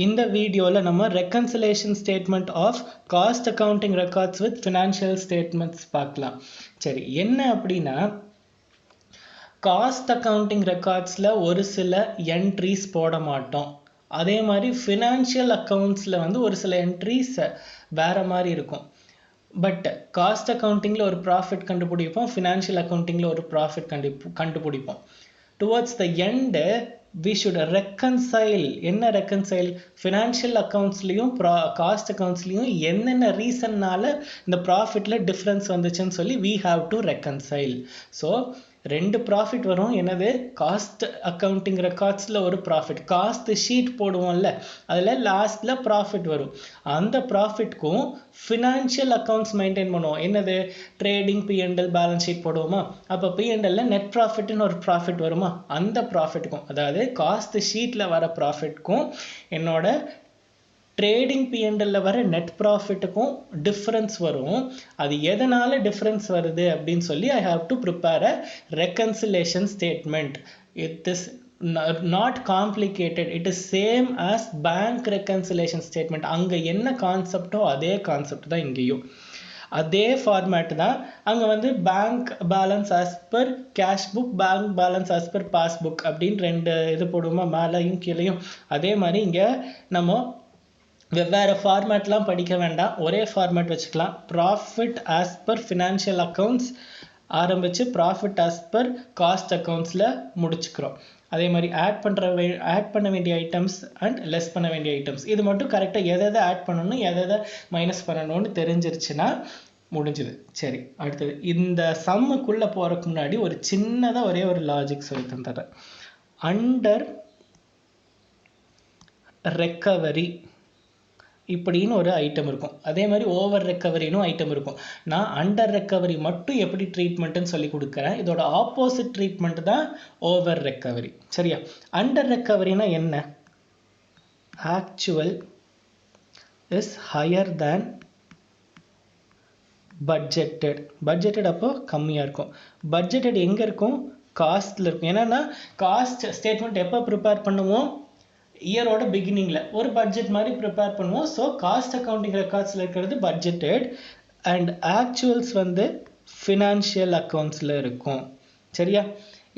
இந்த வீடியோவில் நம்ம reconciliation statement of cost accounting records with financial statements பார்க்கலாம். சரி, என்ன அப்படின்னா காஸ்ட் அக்கவுண்டிங் ரெக்கார்ட்ஸில் ஒரு சில என்ட்ரிஸ் போட மாட்டோம். அதே மாதிரி ஃபினான்ஷியல் அக்கவுண்ட்ஸில் வந்து ஒரு சில என்ட்ரிஸ் வேறு மாதிரி இருக்கும். பட் காஸ்ட் அக்கவுண்டிங்கில் ஒரு ப்ராஃபிட் கண்டுபிடிப்போம், ஃபினான்ஷியல் அக்கவுண்டிங்கில் ஒரு ப்ராஃபிட் கண்டுபிடிப்போம். Towards the end we should reconcile. என்ன reconcile? ஃபினான்ஷியல் அக்கவுண்ட்ஸ்லையும் காஸ்ட் அக்கவுண்ட்ஸ்லையும் என்னென்ன ரீசன்னால இந்த ப்ராஃபிட்ல டிஃப்ரென்ஸ் வந்துச்சுன்னு சொல்லி we have to reconcile. So ரெண்டு ப்ராஃபிட் வரும். என்னது? காஸ்ட் அக்கவுண்டிங் ரெக்கார்ட்ஸில் ஒரு ப்ராஃபிட், காஸ்ட் ஷீட் போடுவோம்ல அதில் லாஸ்ட்டில் ப்ராஃபிட் வரும். அந்த ப்ராஃபிட்க்கும் ஃபினான்ஷியல் அக்கவுண்ட்ஸ் மெயின்டைன் பண்ணுவோம். என்னது? ட்ரேடிங் P&L பேலன்ஸ் ஷீட் போடுவோமா, அப்போ P&L நெட் ப்ராஃபிட்னு ஒரு ப்ராஃபிட் வருமா, அந்த ப்ராஃபிட்டுக்கும், அதாவது காஸ்ட் ஷீட்டில் வர ப்ராஃபிட்க்கும் என்னோட ட்ரேடிங் P&L வர நெட் ப்ராஃபிட்டுக்கும் டிஃப்ரென்ஸ் வரும். அது எதனால டிஃப்ரென்ஸ் வருது அப்படின்னு சொல்லி ஐ have to prepare a reconciliation statement. It is not complicated, it is same as bank reconciliation statement. அங்கே என்ன கான்செப்டோ அதே கான்செப்ட் தான் இங்கேயும், அதே ஃபார்மேட் தான். அங்கே வந்து bank balance as per cash book, bank balance as per passbook அப்படின்னு ரெண்டு இது போடுவோமா, மேலேயும் கீழேயும். அதே மாதிரி இங்கே நம்ம வெவ்வேறு ஃபார்மேட்லாம் படிக்க வேண்டாம், ஒரே ஃபார்மேட் வச்சுக்கலாம். Profit as per financial accounts ஆரம்பித்து ப்ராஃபிட் ஆஸ் பர் காஸ்ட் அக்கௌண்ட்ஸில் முடிச்சுக்கிறோம். அதே மாதிரி ஆட் பண்ண வேண்டிய ஐட்டம்ஸ் அண்ட் லெஸ் பண்ண வேண்டிய ஐட்டம்ஸ், இது மட்டும் கரெக்டாக எதை ஆட் பண்ணணும் எதை மைனஸ் பண்ணணும்னு தெரிஞ்சிருச்சுன்னா முடிஞ்சுது. சரி, அடுத்தது இந்த சம்முக்குள்ளே போகிறதுக்கு முன்னாடி ஒரு சின்னதாக ஒரே ஒரு லாஜிக் சொல்லி தந்துடுறேன். அண்டர் ரெக்கவரி இப்படின்னு ஒரு ஐட்டம் இருக்கும், அதே மாதிரி ஓவர் ரெக்கவரின்னு ஐட்டம் இருக்கும். நான் அண்டர் ரெக்கவரி மட்டும் எப்படி ட்ரீட்மெண்ட்டுன்னு சொல்லி கொடுக்குறேன். இதோட ஆப்போசிட் ட்ரீட்மெண்ட் தான் ஓவர் ரெக்கவரி. சரியா? அண்டர் ரெக்கவரினா என்ன? Actual is higher than budgeted. Budgeted அப்போ கம்மியாக இருக்கும். பட்ஜெட்டட் எங்கே இருக்கும்? காஸ்ட்டில் இருக்கும். ஏன்னா காஸ்ட் ஸ்டேட்மெண்ட் எப்போ ப்ரிப்பேர் பண்ணுவோம்? இயரோட பிகினிங்கில் ஒரு பட்ஜெட் மாதிரி ப்ரிப்பேர் பண்ணுவோம். ஸோ காஸ்ட் அக்கவுண்டிங் ரெக்கார்ட்ஸில் இருக்கிறது பட்ஜெட்டட் அண்ட் ஆக்சுவல்ஸ் வந்து ஃபினான்ஷியல் அக்கௌண்ட்ஸில் இருக்கும். சரியா?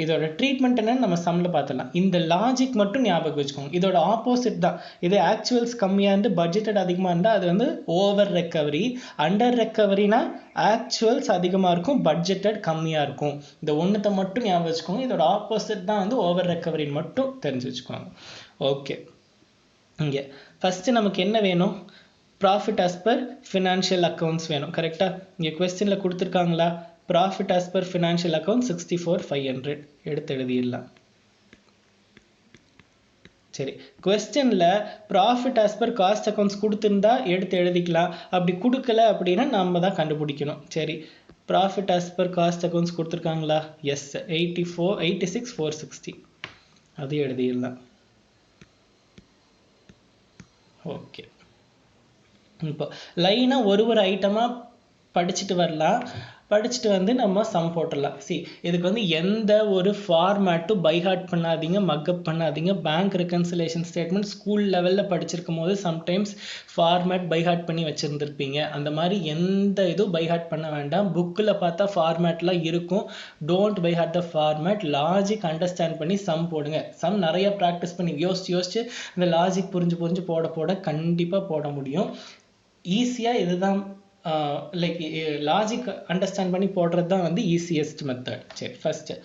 இதோட ட்ரீட்மெண்ட் என்னன்னு நம்ம சம்மில் பார்த்துடலாம். இந்த லாஜிக் மட்டும் ஞாபகம் வச்சுக்கோங்க. இதோட ஆப்போசிட் தான். இதே ஆக்சுவல்ஸ் கம்மியாக இருந்து பட்ஜெட்டட் அதிகமாக இருந்தால் அது வந்து ஓவர் ரெக்கவரி. அண்டர் ரெக்கவரினா ஆக்சுவல்ஸ் அதிகமாக இருக்கும், பட்ஜெட்டட் கம்மியாக இருக்கும். இந்த ஒன்றுத்தை மட்டும் ஞாபகம் வச்சுக்கோங்க. இதோட ஆப்போசிட் தான் வந்து ஓவர் ரெக்கவரின்னு மட்டும் தெரிஞ்சு வச்சுக்கோங்க. ஓகே, இங்கே ஃபஸ்ட்டு நமக்கு என்ன வேணும்? Profit as per financial accounts வேணும். கரெக்டாக? இங்கே கொஸ்டினில் கொடுத்துருக்காங்களா? Profit as per financial account 64,500 எடுத்து எழுதிடலாம். சரி, கொஸ்டினில் profit as per cost accounts கொடுத்துருந்தா எடுத்து எழுதிக்கலாம். அப்படி கொடுக்கல அப்படின்னா நம்ம தான் கண்டுபிடிக்கணும். சரி, profit as per cost accounts கொடுத்துருக்காங்களா? எஸ், 86,460 அது எழுதிடலாம். ஓகே, இப்போ லைனாக ஒரு ஐட்டமாக படிச்சுட்டு வரலாம். படிச்சுட்டு வந்து நம்ம சம் போட்டுடலாம். இதுக்கு வந்து எந்த ஒரு ஃபார்மேட்டும் பைஹார்ட் பண்ணாதீங்க, மக்கப் பண்ணாதீங்க. பேங்க் ரெக்கன்சிலேஷன் ஸ்டேட்மெண்ட் ஸ்கூல் லெவலில் படிச்சிருக்கும் போது சம்டைம்ஸ் ஃபார்மேட் பைஹார்ட் பண்ணி வச்சுருந்துருப்பீங்க. அந்த மாதிரி எந்த இதுவும் பைஹார்ட் பண்ண வேண்டாம். புக்கில் பார்த்தா ஃபார்மேட்லாம் இருக்கும். Don't by heart the format. Logic understand பண்ணி சம் போடுங்க. சம் நிறைய ப்ராக்டிஸ் பண்ணி யோசிச்சு இந்த லாஜிக் புரிஞ்சு போட கண்டிப்பாக போட முடியும். ஈஸியாக இதுதான் லைக் லாஜிக் அண்டர்ஸ்டாண்ட் பண்ணி போடுறது தான் வந்து ஈஸியஸ்ட் மெத்தட். சரி, first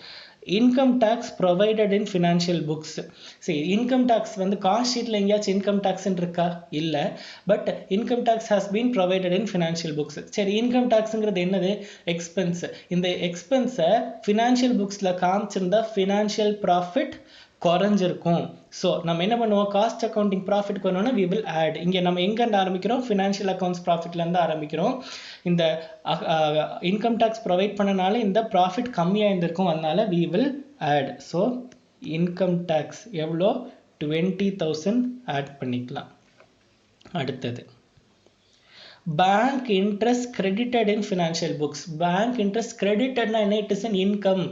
income tax provided in financial books. சரி, இன்கம் டேக்ஸ் வந்து காஸ்ட் ஷீட்டில் எங்கேயாச்சும் இன்கம் டேக்ஸ்ன்னு இருக்கா? இல்லை. But income tax has been provided in financial books. சரி, இன்கம் டேக்ஸுங்கிறது என்னது? எக்ஸ்பென்ஸ். இந்த எக்ஸ்பென்ஸை ஃபினான்ஷியல் புக்ஸில் காமிச்சிருந்தா ஃபினான்ஷியல் ப்ராஃபிட் குறைஞ்சிருக்கும். ஸோ நம்ம என்ன பண்ணுவோம்? காஸ்ட் அக்கௌண்டிங் ப்ராஃபிட் வரணும்னா we will add. இங்கே நம்ம எங்கேருந்து ஆரம்பிக்கிறோம்? ஃபினான்ஷியல் அக்கௌண்ட்ஸ் ப்ராஃபிட்லேருந்து ஆரம்பிக்கிறோம். இந்த இன்கம் டேக்ஸ் ப்ரொவைட் பண்ணனால இந்த ப்ராஃபிட் கம்மியாக இருந்திருக்கும், அதனால we will add. So income tax எவ்வளோ? 20,000 ஆட் பண்ணிக்கலாம். அடுத்தது bank interest credited in financial books. Bank interest கிரெடிட்டட்னா என்ன? It is an income.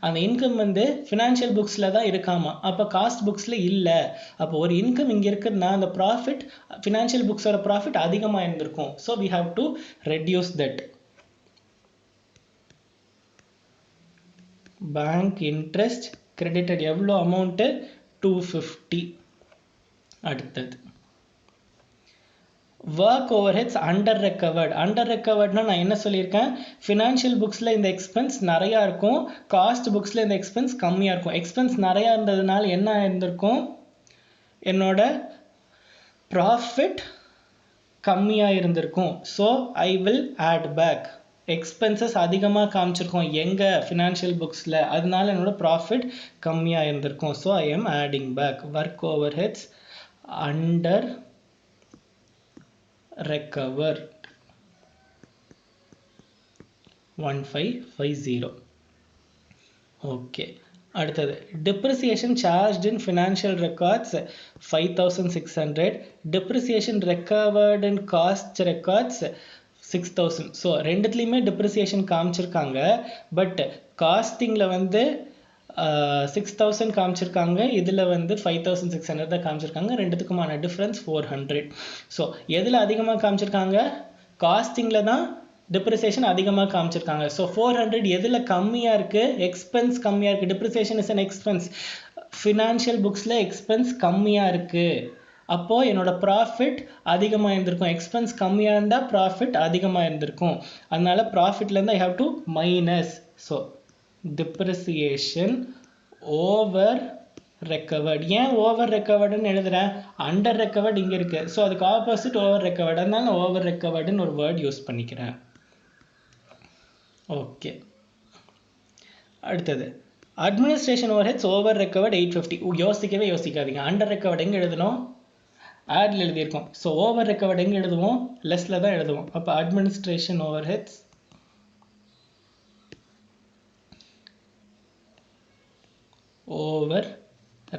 அந்த இன்கம் வந்து ஃபினான்ஷியல் புக்ஸில் தான் இருக்காமா. அப்போ காஸ்ட் புக்ஸில் இல்லை. அப்போ ஒரு இன்கம் இங்கே இருக்குன்னா அந்த ப்ராஃபிட் ஃபினான்ஷியல் புக்ஸோட ப்ராஃபிட் அதிகமாக இருந்திருக்கும். So we have to reduce that. Bank interest credited எவ்வளோ அமௌண்ட்டு? 250. அடுத்தது work overheads under recovered. Under ரெக்கவர்ட்னா நான் என்ன சொல்லியிருக்கேன்? ஃபினான்ஷியல் புக்ஸில் இந்த எக்ஸ்பென்ஸ் நிறையா இருக்கும், காஸ்ட் புக்ஸில் இந்த எக்ஸ்பென்ஸ் கம்மியாக இருக்கும். எக்ஸ்பென்ஸ் நிறையா இருந்ததுனால என்ன இருந்திருக்கும்? என்னோட ப்ராஃபிட் கம்மியாக இருந்திருக்கும். So I will add back. Expenses அதிகமாக காமிச்சிருக்கோம் எங்கே? ஃபினான்ஷியல் புக்ஸில். அதனால என்னோட ப்ராஃபிட் கம்மியாக இருந்திருக்கும். So I am adding back. Work overheads under recover 1550. Okay. அடுத்தது depreciation charged in financial records 5600, depreciation recovered in cost records 6000. So ரெண்டுத்துலேயுமே depreciation காமிச்சிருக்காங்க. பட் காஸ்டிங்கில் வந்து 6000 காமிச்சிருக்காங்க, இதில் வந்து 5600 தான் காமிச்சிருக்காங்க. ரெண்டுத்துக்குமான டிஃப்ரென்ஸ் 400. ஸோ எதில் அதிகமாக காமிச்சிருக்காங்க? காஸ்டிங்கில் தான் டிப்ரிசியேஷன் அதிகமாக காமிச்சிருக்காங்க. ஸோ 400 எதில் கம்மியாக இருக்குது? எக்ஸ்பென்ஸ் கம்மியாக இருக்குது. Depreciation is an expense. Financial புக்ஸில் எக்ஸ்பென்ஸ் கம்மியாக இருக்குது. அப்போது என்னோட ப்ராஃபிட் அதிகமாக இருந்திருக்கும். எக்ஸ்பென்ஸ் கம்மியாக இருந்தால் ப்ராஃபிட் அதிகமாக இருந்திருக்கும். அதனால ப்ராஃபிட்லேருந்து I have to minus. So depreciation over recovered. ஏன் ஓவர் ரெக்கவர்டுன்னு எழுதுறேன்? அண்டர் ரெக்கவர்டு இங்கே இருக்கு. ஸோ அதுக்கு ஆப்போசிட் ஓவர் ரெக்கவர்டு. அதனால நான் ஓவர் ரெக்கவர்டுன்னு ஒரு வேர்ட் யூஸ் பண்ணிக்கிறேன். ஓகே. அடுத்தது administration over heads over recovered 850. யோசிக்கவே யோசிக்காதீங்க. அண்டர் ரெக்கவர்டு எங்கே எழுதணும்? ஆட்ல எழுதியிருக்கோம். ஸோ ஓவர் ரெக்கவர்டு எங்கே எழுதுவோம்? லெஸ்ல தான் எழுதுவோம். அப்போ administration over heads over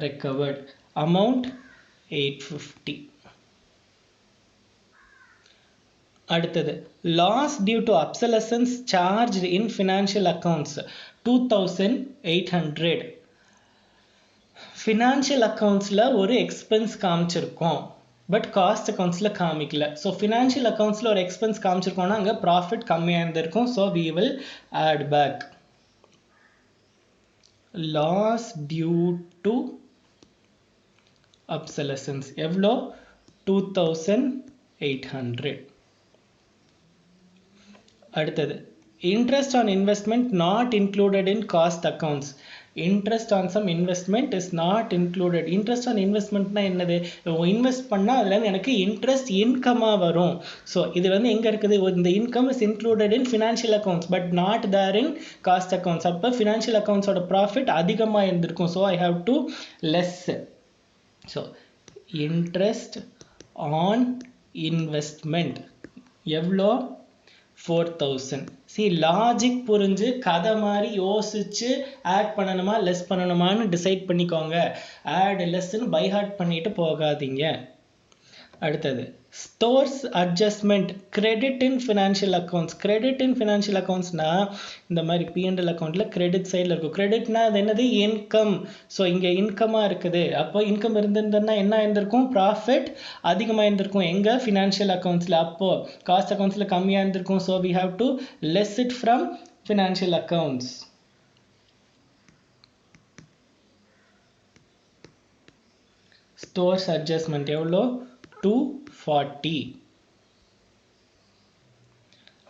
recovered amount 850. அடுத்தது loss due to obsolescence charged in financial accounts 2800. financial accountsல ஒரு எக்ஸ்பென்ஸ் காமிச்சிருக்கோம், பட் காஸ்ட் அக்கௌண்ட்ஸில் காமிக்கல. ஸோ ஃபினான்ஷியல் அக்கௌண்ட்ஸில் ஒரு எக்ஸ்பென்ஸ் காமிச்சிருக்கோம்னா அங்கே ப்ராஃபிட் கம்மியாக இருந்திருக்கும். So we will add back. loss due to obsolescence எவ்வளோ? 2800. அடுத்தது interest on investment not included in cost accounts. interest on some investment is not included. interest on investmentனா என்னது? Invest பண்ணால் அதில் எனக்கு இன்ட்ரெஸ்ட் இன்கமாக வரும். ஸோ இது வந்து எங்கே இருக்குது? இந்த income is included in financial accounts but not there in cost accounts. அப்போ ஃபினான்ஷியல் அக்கௌண்ட்ஸோட ப்ராஃபிட் அதிகமாக இருந்திருக்கும். So I have to less. So interest on investment எவ்வளோ? 4000. சி லாஜிக் புரிஞ்சு கதை மாதிரி யோசிச்சு ஆட் பண்ணணுமா லெஸ் பண்ணணுமான்னு டிசைட் பண்ணிக்கோங்க. ஆட் லெஸ்ன்னு பை ஹார்ட் பண்ணிட்டு போகாதீங்க. அடுத்தது stores adjustment credit in financial accounts. Credit in financial அக்கௌண்ட்ஸ்னா இந்த மாதிரி பிஎன்எல் அக்கௌண்ட்டில் கிரெடிட் சைடில் இருக்கும். கிரெடிட்னா அது என்னது? இன்கம். ஸோ இங்கே இன்கமாக இருக்குது. அப்போ இன்கம் இருந்திருந்ததுன்னா என்ன இருந்திருக்கும்? ப்ராஃபிட் அதிகமாக இருந்திருக்கும். எங்கே? ஃபினான்ஷியல் அக்கௌண்ட்ஸில். அப்போது காஸ்ட் அக்கௌண்ட்ஸில் கம்மியாக இருந்திருக்கும். So we have to less it from financial accounts. Stores adjustment எவ்வளோ? 240.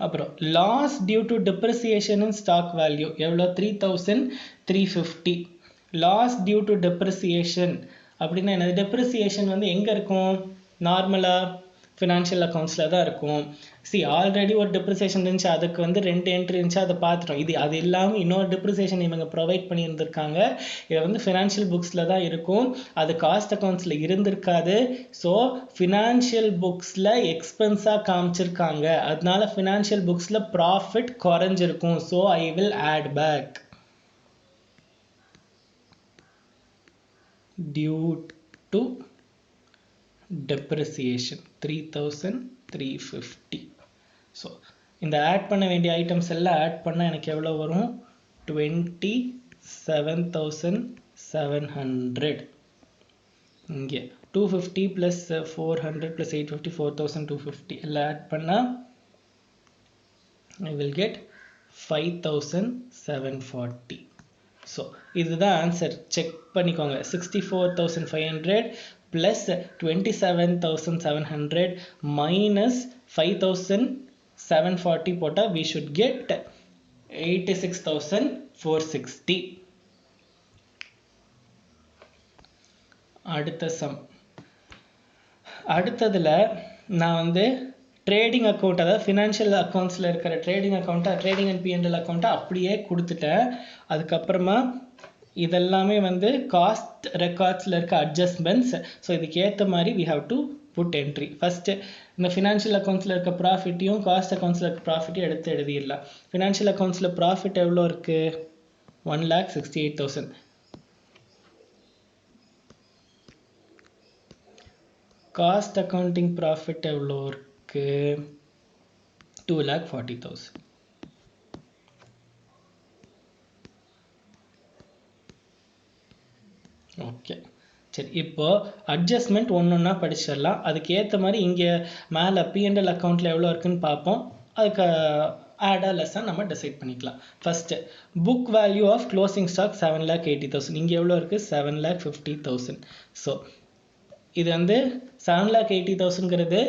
அப்புறம் loss due to depreciation in stock value எவ்வளோ? 3350. லாஸ் டியூ டு டிப்ரிசியேஷன் அப்படின்னா என்னது? டிப்ரிசியேஷன் வந்து எங்கே இருக்கும்? நார்மலாக ஃபினான்ஷியல் அக்கௌண்ட்ஸில் தான் இருக்கும். ஆல்ரெடி ஒரு டிப்ரிசியேஷன் இருந்துச்சு, அதுக்கு வந்து 2 என்ட்ரி இருந்துச்சு, அதை பார்த்துட்டோம். அது இல்லாமல் இன்னொரு டிப்ரிசியேஷன் இவங்க ப்ரொவைட் பண்ணியிருந்திருக்காங்க. இதை வந்து ஃபினான்ஷியல் புக்ஸில் தான் இருக்கும், அது காஸ்ட் அக்கௌண்ட்ஸில் இருந்திருக்காது. ஸோ ஃபினான்ஷியல் புக்ஸில் எக்ஸ்பென்ஸாக காமிச்சிருக்காங்க. அதனால ஃபினான்ஷியல் புக்ஸில் ப்ராஃபிட் குறைஞ்சிருக்கும். So I will add back. Due to depreciation 3350. ஸோ இந்த ஆட் பண்ண வேண்டிய ஐட்டம்ஸ் எல்லாம் ஆட் பண்ணால் எனக்கு எவ்வளோ வரும்? 27,700. இங்கே 250 ப்ளஸ் 400 ப்ளஸ் 850 4,250 எல்லாம் ஆட் பண்ணால் I will get 5,740. ஸோ இதுதான் ஆன்சர். செக் பண்ணிக்கோங்க. 64,500 ப்ளஸ் 27,700 மைனஸ் 5,740 போட்டால் we should get 86,460. அடுத்த சம். அடுத்ததில் நான் வந்து ட்ரேடிங் அக்கௌண்ட், அதாவது ஃபினான்ஷியல் அக்கௌண்ட்ஸில் இருக்கிற ட்ரேடிங் அக்கௌண்ட்டை, ட்ரேடிங் அண்ட் பிஎன்எல் அக்கௌண்ட்டை அப்படியே கொடுத்துட்டேன். அதுக்கப்புறமா இதெல்லாமே வந்து காஸ்ட் ரெக்கார்ட்ஸில் இருக்க அட்ஜஸ்ட்மெண்ட்ஸ். ஸோ இதுக்கு ஏற்ற மாதிரி we have to put entry. First இந்த ஃபினான்ஷியல் அக்கௌண்ட்ஸில் இருக்க ப்ராஃபிட்டையும் காஸ்ட் அக்கௌண்ட்ஸில் இருக்க ப்ராஃபிட்டையும் எடுத்து எழுதிடலாம். ஃபினான்ஷியல் அக்கௌண்ட்ஸில் ப்ராஃபிட் எவ்வளோ இருக்குது? 1,68,000. காஸ்ட் அக்கௌண்டிங் ப்ராஃபிட் எவ்வளோ இருக்கு? 2,40,000. ஓகே, சரி. இப்போ அட்ஜஸ்ட்மெண்ட் ஒன்றா படிச்சிடலாம். அதுக்கு ஏற்ற மாதிரி இங்கே மேலே பிஎன்எல் அக்கௌண்ட்டில் எவ்வளோ இருக்குன்னு பார்ப்போம். அதுக்கு ஆடாக லெஸ்ஸாக நம்ம டிசைட் பண்ணிக்கலாம். First book value of closing stock 7,80,000. இங்கே எவ்வளோ இருக்குது? 7,50,000. ஸோ இது வந்து 7,80,000ங்கிறது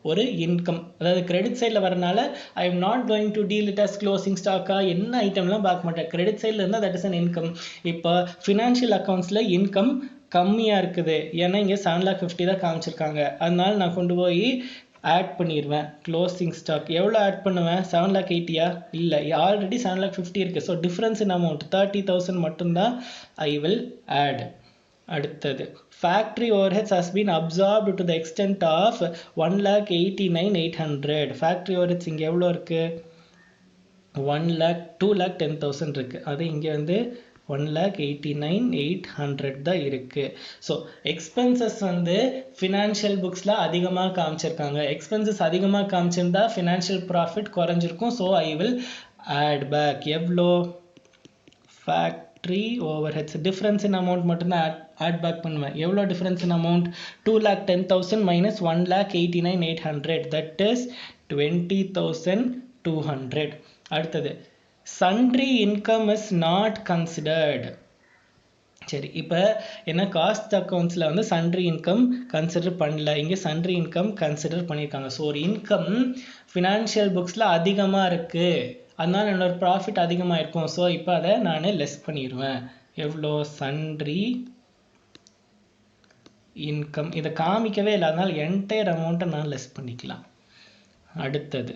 ஒரு இன்கம், அதாவது கிரெடிட் சைடில் வரனால I am not going to deal it as closing ஸ்டாக்காக என்ன ஐட்டம்லாம் பார்க்க மாட்டேன். கிரெடிட் சைடில் இருந்தால் தட் இஸ் அன் இன்கம். இப்போ ஃபினான்ஷியல் அக்கௌண்ட்ஸில் இன்கம் கம்மியாக இருக்குது, ஏன்னா இங்கே 7,50,000 தான் காமிச்சிருக்காங்க. அதனால நான் கொண்டு போய் ஆட் பண்ணிடுவேன். க்ளோசிங் ஸ்டாக் எவ்வளோ ஆட் பண்ணுவேன்? 7,80,000 இல்லை, ஆல்ரெடி 7,50,000 இருக்குது. ஸோ டிஃப்ரென்ஸ் இன் அமௌண்ட் 30,000 மட்டும்தான் ஐ வில் ஆட். அடுத்தது factory overheads has been absorbed to the extent of 1,89,800. factory overheads இங்கே எவ்வளோ இருக்கு? 2,10,000 இருக்கு. அது இங்கே வந்து 1,89,800 தான் இருக்கு. ஸோ எக்ஸ்பென்சஸ் வந்து ஃபினான்ஷியல் புக்ஸில் அதிகமாக காமிச்சிருக்காங்க. எக்ஸ்பென்சஸ் அதிகமாக காமிச்சிருந்தா ஃபினான்ஷியல் ப்ராஃபிட் குறைஞ்சிருக்கும். So I will add back. எவ்வளோ? Factory overheads difference in amount மட்டும்தான் ஆட் பேக் பண்ணுவேன். எவ்வளோ difference in amount? 2,10,000 minus 1,89,800 that is 20,200. அடுத்தது sundry income is not considered. சரி, இப்போ என்ன காஸ்ட் அக்கௌண்ட்ஸில் வந்து சன்ட்ரி இன்கம் கன்சிடர் பண்ணல, இங்கே சன்ட்ரி இன்கம் கன்சிடர் பண்ணியிருக்காங்க. ஸோ ஒரு இன்கம் ஃபினான்ஷியல் புக்ஸில் அதிகமாக இருக்குது, அதனால என்னோட ப்ராஃபிட் அதிகமாக இருக்கும். ஸோ இப்போ அதை நான் லெஸ் பண்ணிடுவேன். எவ்வளோ? Sundry income. இதை காமிக்கவே இல்லை, அதனால் என்டையர் அமௌண்ட்டை நான் லெஸ் பண்ணிக்கலாம். அடுத்தது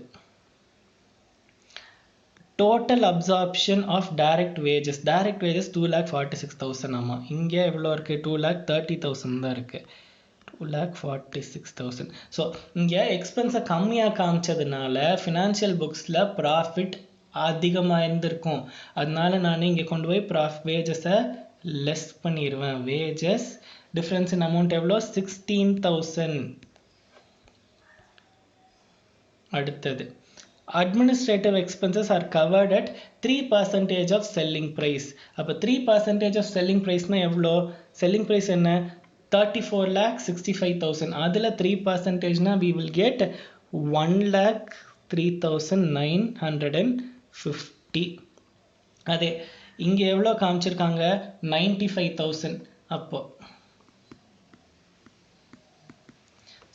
total absorption of direct wages. Direct wages 2,46,000. ஆமாம், இங்கே எவ்வளோ இருக்குது? 2,30,000 தான் இருக்குது. 2,46,000. ஸோ இங்கே எக்ஸ்பென்ஸை கம்மியாக காமிச்சதுனால ஃபினான்ஷியல் புக்ஸில் ப்ராஃபிட் அதிகமாக இருந்திருக்கும். அதனால நான் இங்கே கொண்டு போய் வேஜஸை லெஸ் பண்ணிடுவேன். வேஜஸ் டிஃப்ரென்ஸ் இன் அமௌண்ட் எவ்வளோ? 16,000. அடுத்தது administrative expenses are covered at 3% of selling price. அப்போ 3% of selling price னா எவ்வளோ? selling price என்ன? 34,65,000. அதில் 3% னா we will get 1,03,950. அதே இங்கே எவ்வளோ காமிச்சிருக்காங்க? 95,000. அப்போ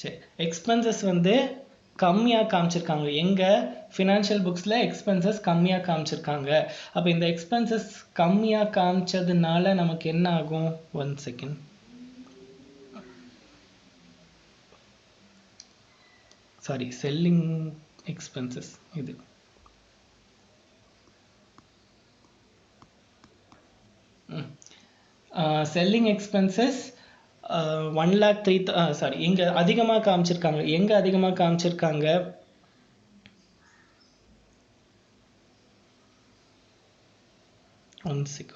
சரி, எக்ஸ்பென்சஸ் வந்து கம்மியாக காமிச்சிருக்காங்க. எங்கள் ஃபினான்ஷியல் புக்ஸில் எக்ஸ்பென்சஸ் கம்மியாக காமிச்சிருக்காங்க. அப்போ இந்த எக்ஸ்பென்சஸ் கம்மியாக காமிச்சதுனால நமக்கு என்ன ஆகும்? 1 செகண்ட். சாரி, செல்லிங் எக்ஸ்பென்சஸ் இது. Selling expenses 1,03,000. சாரி, எங்கே அதிகமாக காமிச்சிருக்காங்க? எங்கே அதிகமாக காமிச்சிருக்காங்க? One check.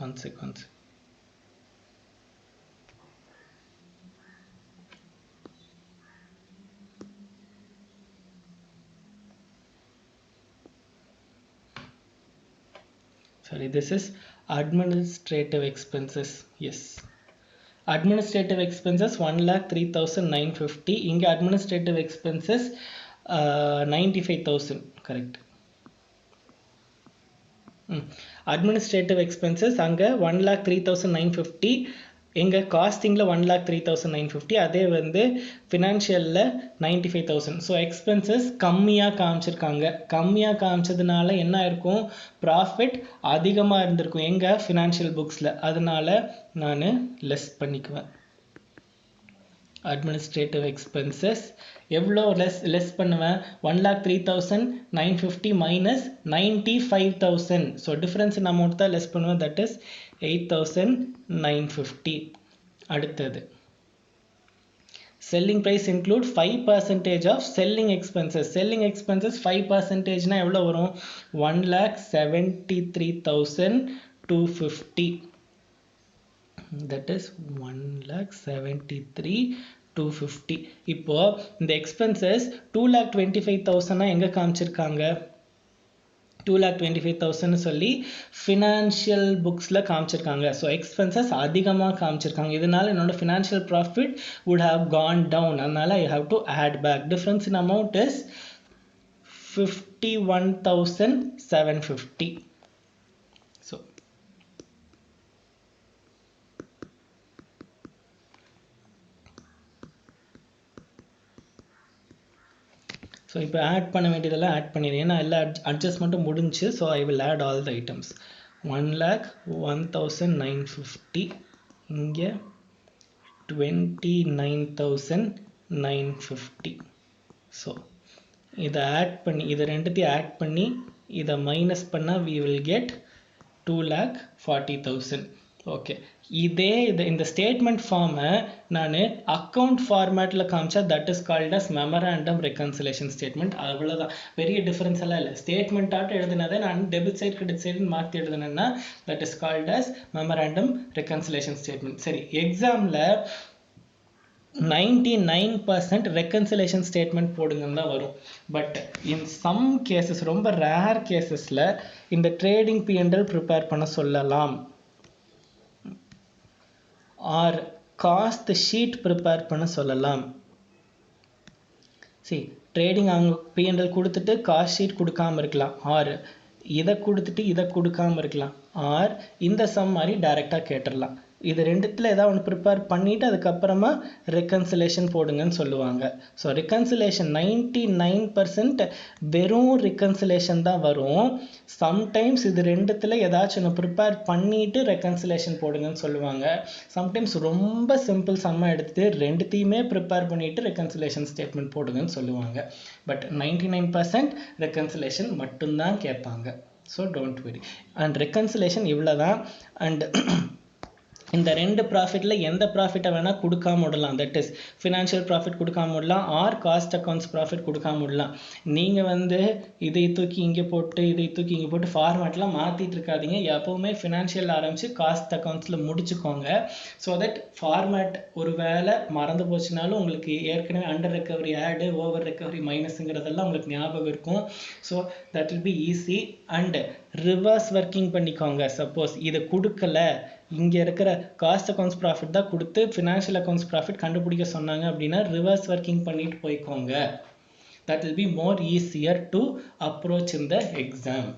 sorry, this is administrative expenses. Yes, administrative expenses 1,03,950. இங்க administrative expenses 95,000. correct. administrative expenses அங்க 1,03,950. எங்க காஸ்டிங்ல 1,03,950. அதே வந்து ஃபினான்ஷியல்ல 95,000. ஸோ எக்ஸ்பென்சஸ் கம்மியா காமிச்சிருக்காங்க. கம்மியா காமிச்சதுனால என்ன இருக்கும், ப்ராஃபிட் அதிகமா இருந்திருக்கும் எங்க ஃபினான்ஷியல் புக்ஸ்ல. அதனால நான் லெஸ் பண்ணிக்குவேன். administrative expenses எவ்வளோ லெஸ் பண்ணுவேன், 1,03,950 மைனஸ் 95,000. ஸோ டிஃபரன்ஸ் அமௌண்ட் தான் லெஸ் பண்ணுவேன், தட் இஸ் 8,950. அடுத்தது selling price include 5% of selling expenses. selling expenses 5% na எவ்வளோ வரும், 1,73,250. that is 1,73,250. இப்போ இந்த expenses 2,25,000 எங்க காமிச்சிருக்காங்க, 2,25,000 சொல்லி ஃபினான்ஷியல் புக்ஸ்ல காமிச்சிருக்காங்க. ஸோ எக்ஸ்பென்சஸ் அதிகமாக காமிச்சிருக்காங்க. இதனால என்னோட financial profit would have gone down. அதனால I have to add back. difference in amount is 51,750. So இப்போ ஆட் பண்ண வேண்டியதெல்லாம் ஆட் பண்ணிடுறேன். ஏன்னா எல்லா அட்ஜஸ்ட்மெண்ட்டும் முடிஞ்சு. So I will add all the items. 1,01,950. இங்கே 29,950. ஸோ இதை ஆட் பண்ணி, இதை ரெண்டுத்தையும் ஆட் பண்ணி இதை மைனஸ் பண்ணால் we will get 2,40,000. ஓகே, இந்த ஸ்டேட்மெண்ட் ஃபார்மை நான் அக்கௌண்ட் ஃபார்மேட்டில் காமிச்சா that is called as memorandum reconciliation statement. அவ்வளோதான், பெரிய டிஃபரன்ஸ் எல்லாம் இல்லை. ஸ்டேட்மெண்ட்டாக எழுதுனதை நான் டெபிட் சைட் கிரெடிட் சைடுன்னு மாற்றி எழுதுனேன்னா that is called as memorandum reconciliation statement. சரி, எக்ஸாமில் 99% ரெக்கன்சிலேஷன் ஸ்டேட்மெண்ட் போடுங்கன்னு தான் வரும். பட் இன் சம் கேசஸ், ரொம்ப ரேர் கேசஸில் இந்த ட்ரேடிங் P&L ப்ரிப்பேர் பண்ண சொல்லலாம். ஆர் காஸ்ட் ஷீட் ப்ரிப்பேர் பண்ண சொல்லலாம். சரி, ட்ரேடிங் அவங்க P&L கொடுத்துட்டு காஸ்ட் ஷீட் கொடுக்காம இருக்கலாம். ஆர் இதை கொடுத்துட்டு இதை கொடுக்காம இருக்கலாம். ஆர் இந்த சம் மாதிரி டைரெக்டாக கேட்டுடலாம். இது ரெண்டுத்தில் ஏதாவது ஒன்று ப்ரிப்பேர் பண்ணிவிட்டு அதுக்கப்புறமா ரெக்கன்சிலேஷன் போடுங்கன்னு சொல்லுவாங்க. ஸோ ரெக்கன்சிலேஷன் 99% வெறும் ரெக்கன்சிலேஷன் தான் வரும். சம்டைம்ஸ் இது ரெண்டுத்தில் ஏதாச்சும் ஒன்று ப்ரிப்பேர் பண்ணிவிட்டு ரெக்கன்சிலேஷன் போடுங்கன்னு சொல்லுவாங்க. சம்டைம்ஸ் ரொம்ப சிம்பிள் சம்மாக எடுத்துகிட்டு ரெண்டுத்தையுமே ப்ரிப்பேர் பண்ணிவிட்டு ரெக்கன்சிலேஷன் ஸ்டேட்மெண்ட் போடுங்கன்னு சொல்லுவாங்க. பட் 99% ரெக்கன்சிலேஷன் மட்டும்தான் கேட்பாங்க. So don't worry. And reconciliation இவ்வளோ தான். அண்ட் இந்த ரெண்டு ப்ராஃபிட்டில் எந்த ப்ராஃபிட்டை வேணால் கொடுக்காம விடலாம். தட் இஸ் ஃபினான்ஷியல் ப்ராஃபிட் கொடுக்காம விடலாம், ஆர் காஸ்ட் அக்கௌண்ட்ஸ் ப்ராஃபிட் கொடுக்காம விடலாம். நீங்கள் வந்து இதை தூக்கி இங்கே போட்டு இதை தூக்கி இங்கே போட்டு ஃபார்மேட்லாம் மாற்றிட்டு இருக்காதீங்க. எப்போவுமே ஃபினான்ஷியல் ஆரம்பித்து காஸ்ட் அக்கௌண்ட்ஸில் முடிச்சுக்கோங்க. ஸோ தட் ஃபார்மேட் ஒரு வேளை மறந்து போச்சுனாலும் உங்களுக்கு ஏற்கனவே அண்டர் ரெக்கவரி ஆடு, ஓவர் ரெக்கவரி மைனஸுங்கிறதெல்லாம் உங்களுக்கு ஞாபகம் இருக்கும். So that will be easy. And reverse working பண்ணிக்கோங்க. சப்போஸ் இதை கொடுக்கல, இங்கே இருக்கிற காஸ்ட் அக்கௌண்ட்ஸ் ப்ராஃபிட் தான் கொடுத்து ஃபினான்ஷியல் அக்கௌண்ட்ஸ் ப்ராஃபிட் கண்டுபிடிக்க சொன்னாங்க அப்படின்னா ரிவர்ஸ் ஒர்க்கிங் பண்ணிட்டு போய்க்கோங்க. That will be more easier to approach in the exam.